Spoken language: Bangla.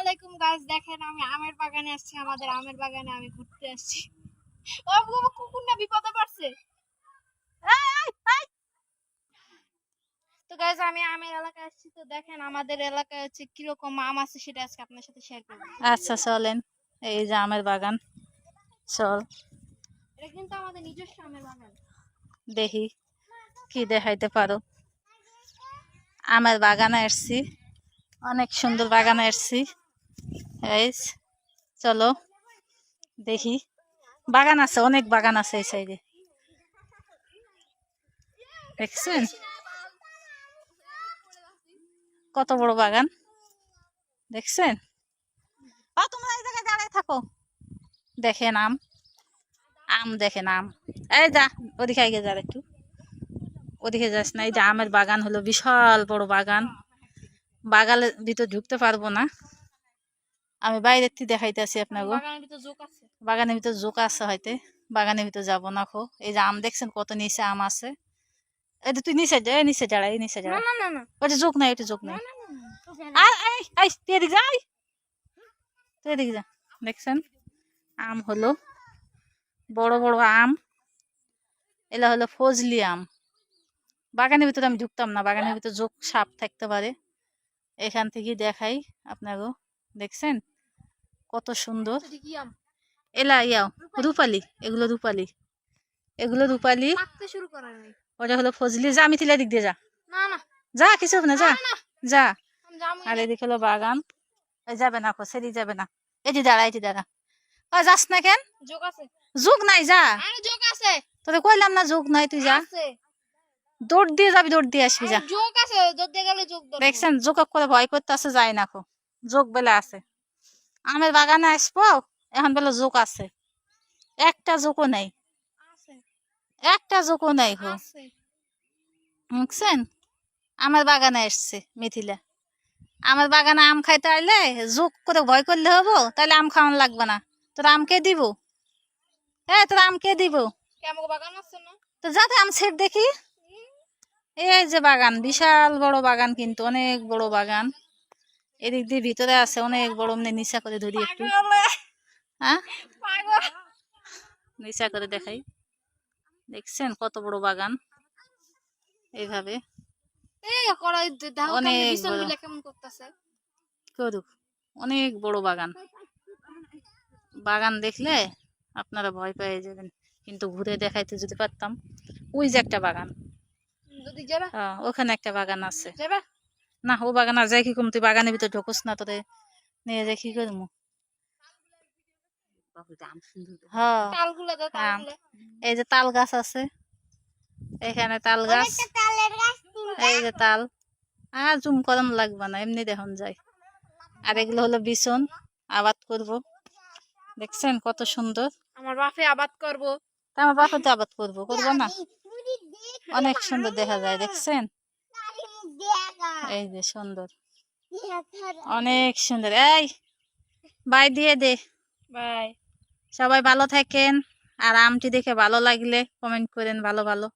আলাইকুম গাইস, দেখেন আমি আমের বাগানে আসছি। আমাদের আমের বাগানে আমি ঘুরতে আসছি। ও বাবা, কুকুর না বিপদে পড়ছে। তো গাইস, আমি আমের এলাকায় আসছি। তো দেখেন আমাদের এলাকায় হচ্ছে কিরকম আম আছে, সেটা আজকে আপনার সাথে শেয়ার করব। আচ্ছা চলেন, এই যে আমের বাগান। চল এটা কিন্তু আমাদের নিজস্ব আমের বাগান। দেখি কি দেখাইতে পারো। আমের বাগানে আসছি, অনেক সুন্দর বাগানে আসছি। এই চলো দেখি, বাগান আছে, অনেক বাগান আছে এই সাইডে। দেখছেন কত বড় বাগান, দেখছেন? তোমরা এই জায়গায় দাঁড়ায় থাকো, দেখেন আম, আম দেখেন আম। এই যা ওদিকে আগে যা, একটু ওদিকে যাস না। এই যে আমের বাগান হলো বিশাল বড় বাগান। বাগানের ভিতর ঢুকতে পারবো না, আমি বাইরের থেকে দেখাইতেছি আপনাকে। বাগানের ভিতর জোক আছে, বাগানের ভিতর জোক আছে হয়তো, বাগানের ভিতর যাবো না খো। এই যে আম দেখছেন কত নিচে আম আছে। এই যে তুই নিচে যা, নিচে যাড়া, এই নিচে যাড়া। না না না, ওটা জোক নাই, ওটা জোক নাই। না তুই এদিকে যা, তুই এদিকে যা। দেখছেন আম হলো বড় বড় আম, এলা হলো ফজলি আম। বাগানের ভিতরে আমি ঢুকতাম না, বাগানের ভিতরে জোক সাপ থাকতে পারে। এখান থেকে দেখাই আপনাকে, দেখছেন কত সুন্দর। কি আম? এলা ইয়াও রূপালি, এগুলো রূপালি, এগুলো রূপালি। পাকতে শুরু করে নাই। ওটা হলো ফজলি। যা আমি তিলা দিক দিয়ে যা, না না যা কিছু হবে না, যা যা। আমি যাবো আর না। এদিকে হলো বাগান। এই যাবে না, সেদিক যাবে না। এই যে দাঁড়া, এই যে দাঁড়া। যাস না কেন? জোক আছে, যোগ নাই, যা। আরে জোক আছে, তোরে কইলাম না যোগ নাই, তুই যা। আছে দৌড় দিয়ে যাবি, দৌড় দিয়ে আসবি, যা। জোক আছে, ধরতে গেলে জোক ধরবো। দেখছেন যোগ করে ভয় করতে আছে, যাই না খো, যোগ বেলা আছে। আমের বাগানে আসবো, এখন বেলা যোগ আছে, একটা যোগও নেই, আছে একটা যোগও নেই খো। আছে। বুঝছেন আমার বাগানে আসছে মিথিলা, আমার বাগানে আম খাইতে আইলে যোগ করে ভয় করলে হবো? তাহলে আম খাওয়ান লাগবে না। তোর আমকে দিব, তোর আমকে দিব। কেমন বাগান আছে না? তো যাতে আম ছেড় দেখি। এই যে বাগান, বিশাল বড় বাগান, কিন্তু অনেক বড় বাগান। এদিক দিয়ে ভিতরে আছে অনেক বড়। নিচা করে ধরি একটু, হ্যাঁ নিচা করে দেখাই। দেখছেন কত বড় বাগান, এইভাবে অনেক বড়। কেমন করতেছে করুক, অনেক বড় বাগান। বাগান দেখলে আপনারা ভয় পেয়ে যাবেন, কিন্তু ঘুরে দেখাইতে যদি পারতাম। ওই যে একটা বাগান, যদি যাবে ওখানে একটা বাগান আছে। যাবে না ও বাগান আর যাই কি করবো, তুই বাগানের ভিতরে ঢোকস না, তোরে নিয়ে যাই কি করবো। হ্যাঁ তালগুলা দাও, তালগুলা। এই যে তাল গাছ আছে, এখানে তাল গাছ, এই যে তাল। আর জুম করাম লাগবে না, এমনি দেখুন যায়। আর এগুলো হলো বিছন, আবাদ করব। দেখছেন কত সুন্দর। আমার বাপে আবাদ করব। তা আমার বাপা তো আবাদ করবো, করবো না? অনেক সুন্দর দেখা যায়, দেখছেন এই যে সুন্দর, অনেক সুন্দর। এই বাই দিয়ে দে। বাই। সবাই ভালো থাকেন, আর আমটি দেখে ভালো লাগলে কমেন্ট করেন ভালো ভালো।